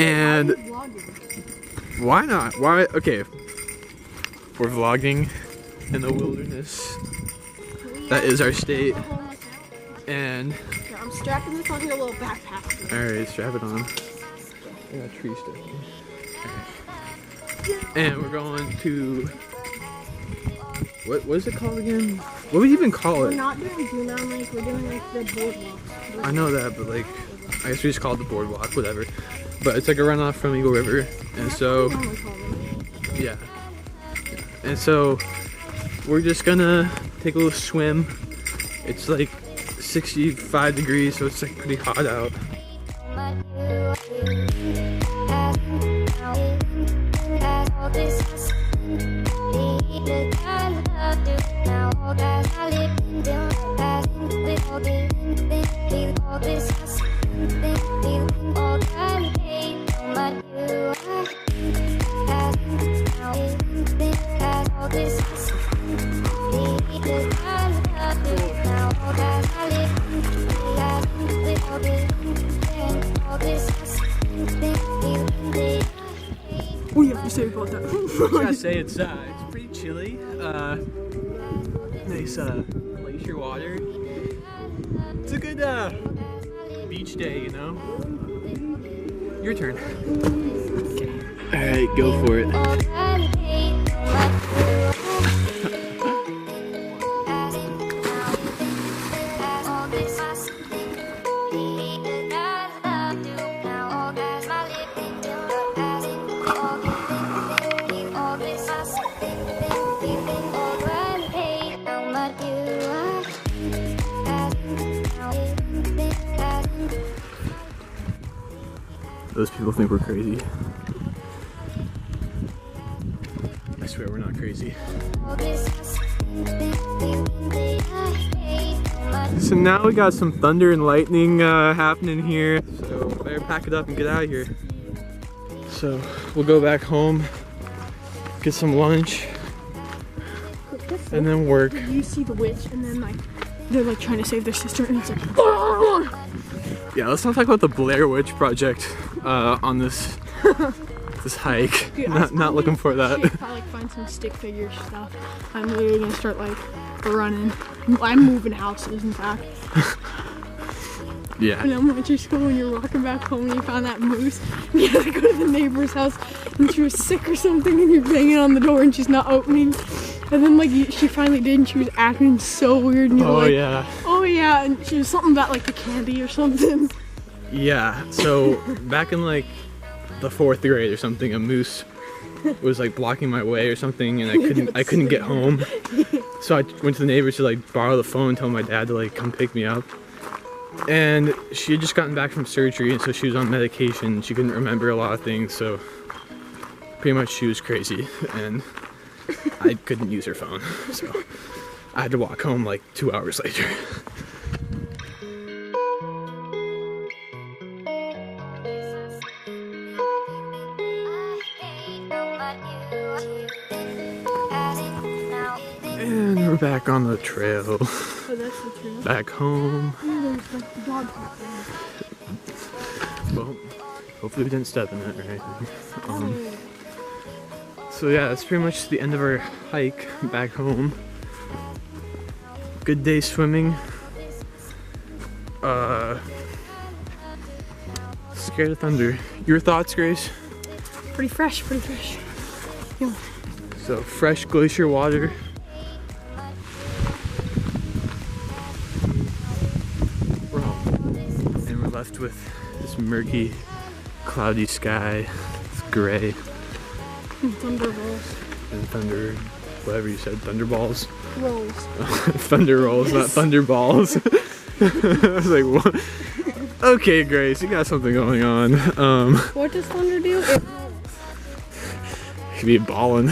And why not? Why? Okay, we're vlogging in the wilderness. That is our state. And here, I'm strapping this on your little backpack. Alright, strap it on. I got tree stuff here. And we're going to what is it called again? What would you even call it? We're not doing Juneau Lake, we're doing like the boardwalk. I know that, but like I guess we just call it the boardwalk, whatever. But it's like a runoff from Eagle River. And so yeah. And so we're just gonna take a little swim. It's like 65 degrees, so it's like pretty hot out. What do you have to say about that? I gotta say it's pretty chilly. Nice glacier water. It's a good beach day, you know. Your turn. Okay. All right, go for it. Those people think we're crazy. I swear we're not crazy. So now we got some thunder and lightning happening here. So better pack it up and get out of here. So we'll go back home, get some lunch, and then work. You see the witch, and then like they're like trying to save their sister, and it's like. Yeah, let's not talk about the Blair Witch Project on this this hike. Dude, not looking for that. If I like find some stick figure stuff, I'm literally gonna start like running. I'm moving houses, in fact. Yeah. And I'm at your school and you're walking back home and you found that moose. And you had to go to the neighbor's house and she was sick or something and you're banging on the door and she's not opening. And then like she finally did and she was acting so weird and you're like, yeah. Oh yeah, and she was something about like the candy or something. Yeah, so back in like the 4th grade or something, a moose was like blocking my way or something and I couldn't get home. So I went to the neighbors to like borrow the phone and tell my dad to like come pick me up. And she had just gotten back from surgery and so she was on medication. She couldn't remember a lot of things, so pretty much she was crazy and I couldn't use her phone. So I had to walk home like 2 hours later. And we're back on the trail. Oh, that's the trail. Back home. Yeah, there's like the dog park there. Well, hopefully we didn't step in it or anything. So yeah, that's pretty much the end of our hike back home. Good day swimming. Scared of thunder. Your thoughts, Grace? Pretty fresh, pretty fresh. Yeah. So fresh glacier water. And we're left with this murky, cloudy sky. It's gray. And thunder rolls. And thunder, whatever you said, thunderballs? Rolls. Thunder rolls, not thunderballs. I was like, what? Okay, Grace, you got something going on. What does thunder do? It could be balling.